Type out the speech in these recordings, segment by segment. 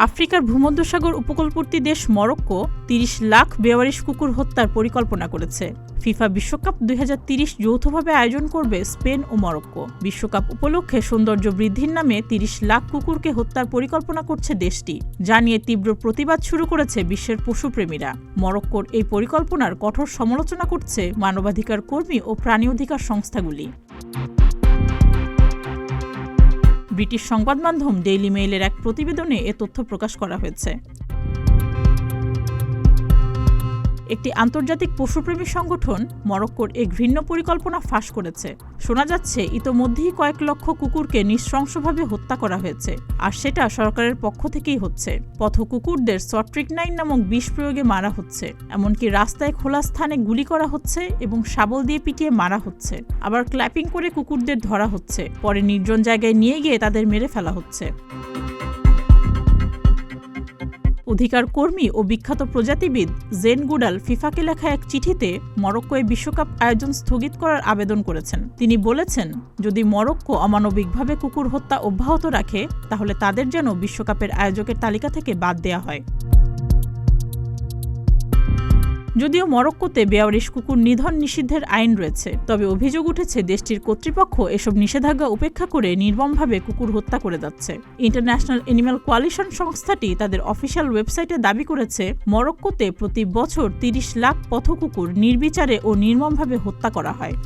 আফ্রিকার ভূমধ্যসাগর উপকূলবর্তী দেশ মরক্কো ৩০ লাখ বেওয়ারিশ কুকুর হত্যার পরিকল্পনা করেছে। ফিফা বিশ্বকাপ ২০৩০ যৌথভাবে আয়োজন করবে স্পেন ও মরক্কো। বিশ্বকাপ উপলক্ষে সৌন্দর্য বৃদ্ধির নামে ৩০ লাখ কুকুরকে হত্যার পরিকল্পনা করছে দেশটি, যা নিয়ে তীব্র প্রতিবাদ শুরু করেছে বিশ্বের পশুপ্রেমীরা। মরক্কোর এই পরিকল্পনার কঠোর সমালোচনা করছে মানবাধিকার কর্মী ও প্রাণী অধিকার সংস্থাগুলি। ব্রিটিশ সংবাদ মাধ্যম ডেইলি মেইলের এক প্রতিবেদনে এ তথ্য প্রকাশ করা হয়েছে। একটি আন্তর্জাতিক পশুপ্রেমী সংগঠন মরক্কোর এক ঘৃণ্য পরিকল্পনা ফাঁস করেছে। শোনা যাচ্ছে ইতোমধ্যেই কয়েক লক্ষ কুকুরকে নৃশংসভাবে হত্যা করা হয়েছে, আর সেটা সরকারের পক্ষ থেকেই হচ্ছে। পথ কুকুরদের স্ট্রিকনাইন নামক বিষ প্রয়োগে মারা হচ্ছে, এমনকি রাস্তায় খোলা স্থানে গুলি করা হচ্ছে এবং শাবল দিয়ে পিটিয়ে মারা হচ্ছে। আবার ক্ল্যাপিং করে কুকুরদের ধরা হচ্ছে, পরে নির্জন জায়গায় নিয়ে গিয়ে তাদের মেরে ফেলা হচ্ছে। অধিকার কর্মী ও বিখ্যাত প্রজাতিবিদ জেন গুডাল ফিফাকে লেখা এক চিঠিতে মরক্কোয় বিশ্বকাপ আয়োজন স্থগিত করার আবেদন করেছেন। তিনি বলেছেন, যদি মরক্কো অমানবিকভাবে কুকুর হত্যা অব্যাহত রাখে তাহলে তাদের যেন বিশ্বকাপের আয়োজকের তালিকা থেকে বাদ দেয়া হয়। যদিও মরক্কোতে বেওয়ারিশ কুকুর নিধন নিষিদ্ধের আইন রয়েছে, তবে অভিযোগ উঠেছে দেশটির কর্তৃপক্ষ এসব নিষেধাজ্ঞা উপেক্ষা করে নির্মমভাবে কুকুর হত্যা করে যাচ্ছে। ইন্টারন্যাশনাল অ্যানিম্যাল কোয়ালিশন সংস্থাটি তাদের অফিসিয়াল ওয়েবসাইটে দাবি করেছে, মরক্কোতে প্রতি বছর ৩০ লাখ পথ কুকুর নির্বিচারে ও নির্মমভাবে হত্যা করা হয়।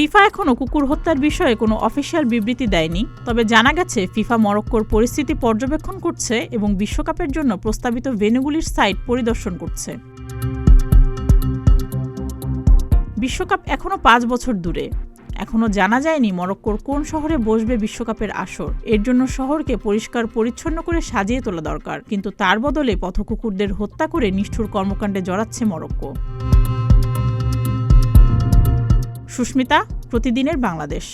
ফিফা এখনও কুকুর হত্যার বিষয়ে কোনো অফিসিয়াল বিবৃতি দেয়নি, তবে জানা গেছে ফিফা মরক্কোর পরিস্থিতি পর্যবেক্ষণ করছে এবং বিশ্বকাপের জন্য প্রস্তাবিত ভেন্যুগুলির সাইট পরিদর্শন করছে। বিশ্বকাপ এখনও ৫ বছর দূরে। এখনও জানা যায়নি মরক্কোর কোন শহরে বসবে বিশ্বকাপের আসর। এর জন্য শহরকে পরিষ্কার পরিচ্ছন্ন করে সাজিয়ে তোলা দরকার, কিন্তু তার বদলে পথকুকুরদের হত্যা করে নিষ্ঠুর কর্মকাণ্ডে জড়াচ্ছে মরক্কো। সুস্মিতা, প্রতিদিনের বাংলাদেশ।